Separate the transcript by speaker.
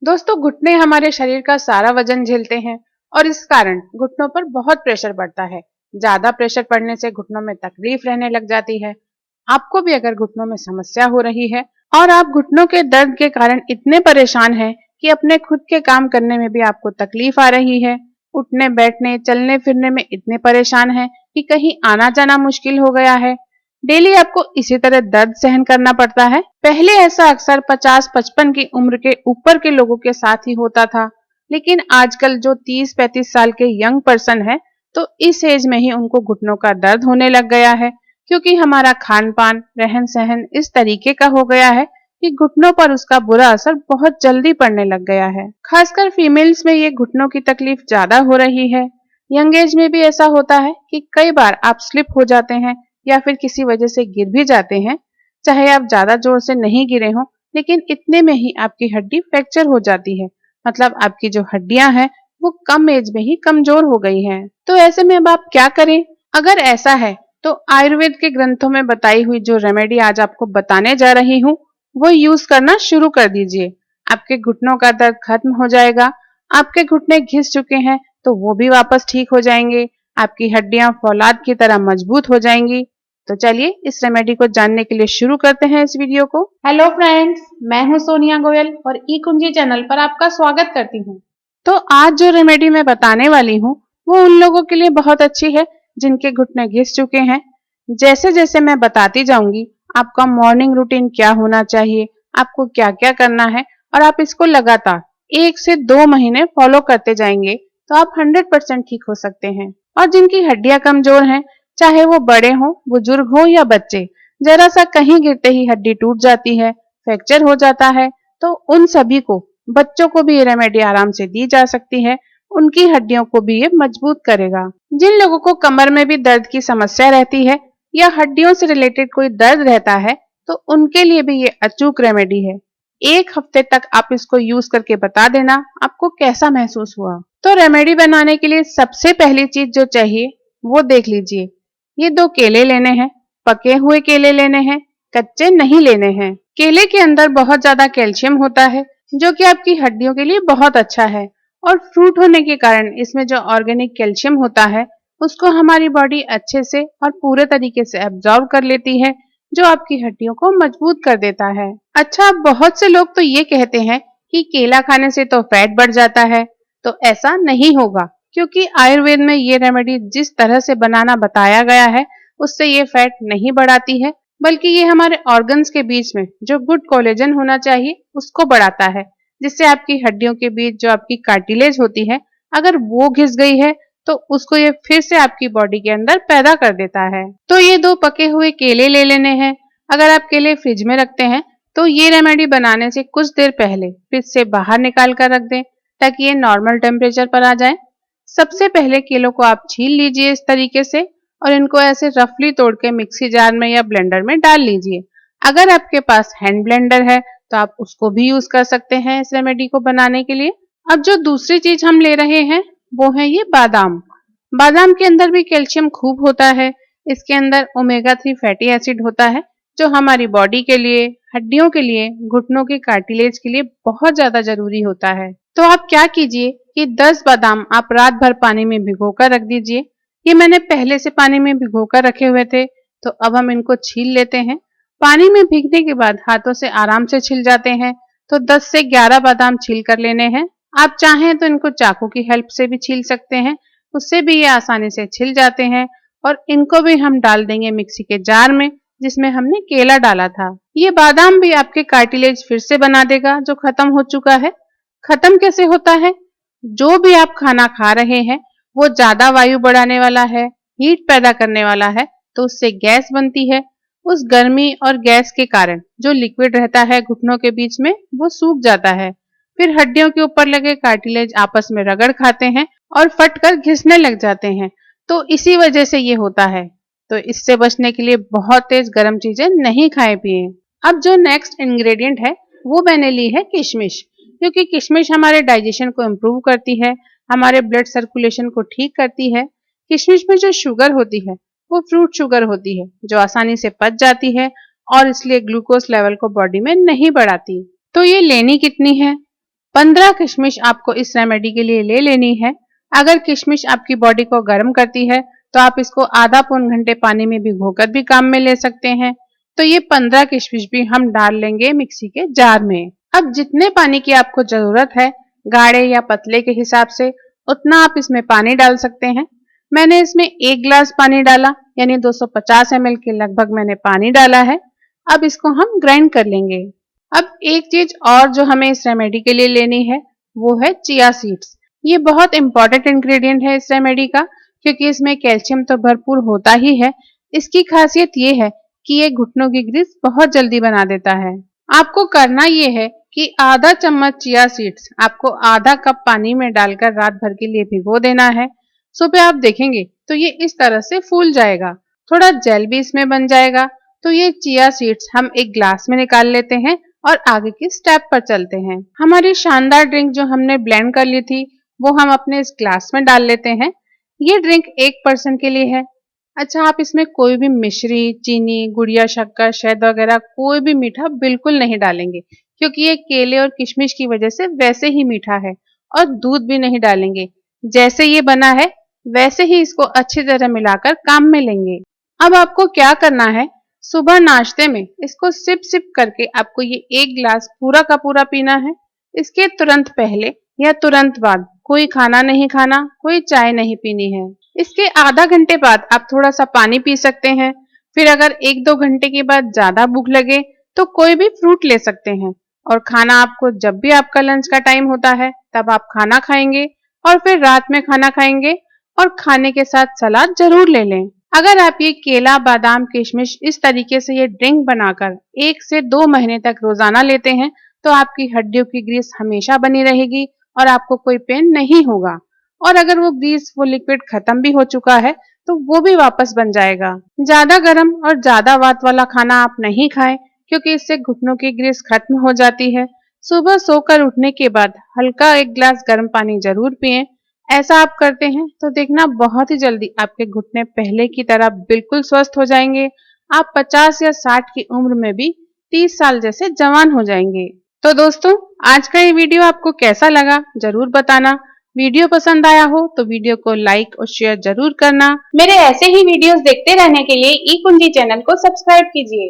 Speaker 1: दोस्तों, घुटने हमारे शरीर का सारा वजन झेलते हैं और इस कारण घुटनों पर बहुत प्रेशर पड़ता है। ज्यादा प्रेशर पड़ने से घुटनों में तकलीफ रहने लग जाती है। आपको भी अगर घुटनों में समस्या हो रही है और आप घुटनों के दर्द के कारण इतने परेशान हैं कि अपने खुद के काम करने में भी आपको तकलीफ आ रही है, उठने बैठने चलने फिरने में इतने परेशान हैं कि कहीं आना जाना मुश्किल हो गया है, डेली आपको इसी तरह दर्द सहन करना पड़ता है। पहले ऐसा अक्सर 50-55 की उम्र के ऊपर के लोगों के साथ ही होता था, लेकिन आजकल जो 30-35 साल के यंग पर्सन है, तो इस एज में ही उनको घुटनों का दर्द होने लग गया है, क्योंकि हमारा खान पान रहन सहन इस तरीके का हो गया है कि घुटनों पर उसका बुरा असर बहुत जल्दी पड़ने लग गया है। खासकर फीमेल्स में ये घुटनों की तकलीफ ज्यादा हो रही है। यंग एज में भी ऐसा होता है कि कई बार आप स्लिप हो जाते हैं या फिर किसी वजह से गिर भी जाते हैं। चाहे आप ज्यादा जोर से नहीं गिरे हो, लेकिन इतने में ही आपकी हड्डी फ्रैक्चर हो जाती है। मतलब आपकी जो हड्डियां हैं वो कम एज में ही कमजोर हो गई हैं। तो ऐसे में अब आप क्या करें? अगर ऐसा है तो आयुर्वेद के ग्रंथों में बताई हुई जो रेमेडी आज आपको बताने जा रही हूँ, वो यूज करना शुरू कर दीजिए। आपके घुटनों का दर्द खत्म हो जाएगा। आपके घुटने घिस चुके हैं तो वो भी वापस ठीक हो जाएंगे। आपकी हड्डियां फौलाद की तरह मजबूत हो जाएंगी। तो चलिए इस रेमेडी को जानने के लिए शुरू करते हैं इस वीडियो को। हेलो फ्रेंड्स, मैं हूं सोनिया गोयल और ई कुंजी चैनल पर आपका स्वागत करती हूं। तो आज जो रेमेडी मैं बताने वाली हूं वो उन लोगों के लिए बहुत अच्छी है जिनके घुटने घिस चुके हैं। जैसे जैसे मैं बताती जाऊंगी, आपका मॉर्निंग रूटीन क्या होना चाहिए, आपको क्या क्या करना है, और आप इसको लगातार 1 से 2 महीने फॉलो करते जाएंगे तो आप 100% ठीक हो सकते हैं। और जिनकी हड्डियां कमजोर हैं, चाहे वो बड़े हों, बुजुर्ग हों या बच्चे, जरा सा कहीं गिरते ही हड्डी टूट जाती है, फ्रैक्चर हो जाता है, तो उन सभी को, बच्चों को भी ये रेमेडी आराम से दी जा सकती है। उनकी हड्डियों को भी ये मजबूत करेगा। जिन लोगों को कमर में भी दर्द की समस्या रहती है या हड्डियों से रिलेटेड कोई दर्द रहता है, तो उनके लिए भी ये अचूक रेमेडी है। 1 हफ्ते तक आप इसको यूज करके बता देना आपको कैसा महसूस हुआ। तो रेमेडी बनाने के लिए सबसे पहली चीज जो चाहिए वो देख लीजिए। ये 2 केले लेने हैं। पके हुए केले लेने हैं, कच्चे नहीं लेने हैं। केले के अंदर बहुत ज्यादा कैल्शियम होता है जो कि आपकी हड्डियों के लिए बहुत अच्छा है। और फ्रूट होने के कारण इसमें जो ऑर्गेनिक कैल्शियम होता है उसको हमारी बॉडी अच्छे से और पूरे तरीके से एब्जॉर्ब कर लेती है, जो आपकी हड्डियों को मजबूत कर देता है। अच्छा, बहुत से लोग तो ये कहते हैं कि केला खाने से तो फैट बढ़ जाता है। तो ऐसा नहीं होगा, क्योंकि आयुर्वेद में ये रेमेडी जिस तरह से बनाना बताया गया है उससे ये फैट नहीं बढ़ाती है, बल्कि ये हमारे ऑर्गन्स के बीच में जो गुड कोलेजन होना चाहिए उसको बढ़ाता है, जिससे आपकी हड्डियों के बीच जो आपकी कार्टिलेज होती है, अगर वो घिस गई है तो उसको ये फिर से आपकी बॉडी के अंदर पैदा कर देता है। तो ये 2 पके हुए केले ले लेने हैं। अगर आप केले फ्रिज में रखते हैं तो ये रेमेडी बनाने से कुछ देर पहले फ्रिज से बाहर निकाल कर रख दें ताकि ये नॉर्मल टेम्परेचर पर आ जाए। सबसे पहले केलों को आप छील लीजिए इस तरीके से और इनको ऐसे रफली तोड़ के मिक्सी जार में या ब्लेंडर में डाल लीजिए। अगर आपके पास हैंड ब्लेंडर है तो आप उसको भी यूज कर सकते हैं इस रेमेडी को बनाने के लिए। अब जो दूसरी चीज हम ले रहे हैं वो है ये बादाम। बादाम के अंदर भी कैल्शियम खूब होता है। इसके अंदर ओमेगा 3 फैटी एसिड होता है जो हमारी बॉडी के लिए, हड्डियों के लिए, घुटनों के कार्टिलेज के लिए बहुत ज्यादा जरूरी होता है। तो आप क्या कीजिए कि 10 बादाम आप रात भर पानी में भिगोकर रख दीजिए। ये मैंने पहले से पानी में भिगोकर रखे हुए थे, तो अब हम इनको छील लेते हैं। पानी में भीगने के बाद हाथों से आराम से छिल जाते हैं। तो 10 से 11 बादाम छील कर लेने हैं। आप चाहें तो इनको चाकू की हेल्प से भी छील सकते हैं, उससे भी ये आसानी से छिल जाते हैं। और इनको भी हम डाल देंगे मिक्सी के जार में जिसमें हमने केला डाला था। ये बादाम भी आपके कार्टिलेज फिर से बना देगा जो खत्म हो चुका है। खत्म कैसे होता है? जो भी आप खाना खा रहे हैं वो ज्यादा वायु बढ़ाने वाला है, हीट पैदा करने वाला है, तो उससे गैस बनती है। उस गर्मी और गैस के कारण जो लिक्विड रहता है घुटनों के बीच में वो सूख जाता है। फिर हड्डियों के ऊपर लगे कार्टिलेज आपस में रगड़ खाते हैं और फटकर घिसने लग जाते हैं। तो इसी वजह से ये होता है। तो इससे बचने के लिए बहुत तेज गर्म चीजें नहीं खाएं पिए। अब जो नेक्स्ट इंग्रेडिएंट है वो मैंने ली है किशमिश, क्योंकि किशमिश हमारे डाइजेशन को इम्प्रूव करती है, हमारे ब्लड सर्कुलेशन को ठीक करती है। किशमिश में जो शुगर होती है वो फ्रूट शुगर होती है जो आसानी से पच जाती है और इसलिए ग्लूकोज लेवल को बॉडी में नहीं बढ़ाती। तो ये लेनी कितनी है? 15 किशमिश आपको इस रेमेडी के लिए ले लेनी है। अगर किशमिश आपकी बॉडी को गर्म करती है तो आप इसको आधा पौन घंटे पानी में भिगोकर भी काम में ले सकते हैं। तो ये 15 किशमिश भी हम डाल लेंगे मिक्सी के जार में। अब जितने पानी की आपको जरूरत है, गाढ़े या पतले के हिसाब से, उतना आप इसमें पानी डाल सकते हैं। मैंने इसमें 1 गिलास पानी डाला, यानी 250 ml के लगभग मैंने पानी डाला है। अब इसको हम ग्राइंड कर लेंगे। अब एक चीज और जो हमें इस रेमेडी के लिए लेनी है वो है चिया सीड्स। ये बहुत इंपॉर्टेंट इंग्रेडिएंट है इस रेमेडी का, क्योंकि इसमें कैल्शियम तो भरपूर होता ही है। इसकी खासियत ये है कि ये घुटनों की ग्रीस बहुत जल्दी बना देता है। आपको करना ये है कि आधा चम्मच चिया सीड्स आपको आधा कप पानी में डालकर रात भर के लिए भिगो देना है। सुबह आप देखेंगे तो ये इस तरह से फूल जाएगा, थोड़ा जेल भी इसमें बन जाएगा। तो ये चिया सीड्स हम एक ग्लास में निकाल लेते हैं और आगे की स्टेप पर चलते हैं। हमारी शानदार ड्रिंक जो हमने ब्लेंड कर ली थी वो हम अपने इस ग्लास में डाल लेते हैं। ये ड्रिंक 1 पर्सन के लिए है। अच्छा, आप इसमें कोई भी मिश्री, चीनी, गुड़िया शक्कर, शहद वगैरह कोई भी मीठा बिल्कुल नहीं डालेंगे, क्योंकि ये केले और किशमिश की वजह से वैसे ही मीठा है। और दूध भी नहीं डालेंगे। जैसे ये बना है वैसे ही इसको अच्छी तरह मिलाकर काम में लेंगे। अब आपको क्या करना है, सुबह नाश्ते में इसको सिप सिप करके आपको ये 1 गिलास पूरा का पूरा पीना है। इसके तुरंत पहले या तुरंत बाद कोई खाना नहीं खाना, कोई चाय नहीं पीनी है। इसके आधा घंटे बाद आप थोड़ा सा पानी पी सकते हैं। फिर अगर 1-2 घंटे के बाद ज्यादा भूख लगे तो कोई भी फ्रूट ले सकते हैं। और खाना आपको जब भी आपका लंच का टाइम होता है तब आप खाना खाएंगे और फिर रात में खाना खाएंगे, और खाने के साथ सलाद जरूर ले लें। अगर आप ये केला, बादाम, किशमिश इस तरीके से ये ड्रिंक बनाकर 1 से 2 महीने तक रोजाना लेते हैं तो आपकी हड्डियों की ग्रीस हमेशा बनी रहेगी और आपको कोई पेन नहीं होगा। और अगर वो ग्रीस, वो लिक्विड खत्म भी हो चुका है तो वो भी वापस बन जाएगा। ज्यादा गर्म और ज्यादा वात वाला खाना आप नहीं खाएं, क्योंकि इससे घुटनों की ग्रीस खत्म हो जाती है। सुबह सोकर उठने के बाद हल्का 1 गिलास गर्म पानी जरूर पिएं। ऐसा आप करते हैं तो देखना बहुत ही जल्दी आपके घुटने पहले की तरह बिल्कुल स्वस्थ हो जाएंगे। आप 50 या 60 की उम्र में भी 30 साल जैसे जवान हो जाएंगे। तो दोस्तों, आज का ये वीडियो आपको कैसा लगा जरूर बताना। वीडियो पसंद आया हो तो वीडियो को लाइक और शेयर जरूर करना। मेरे ऐसे ही वीडियोस देखते रहने के लिए ई कुंजी चैनल को सब्सक्राइब कीजिए।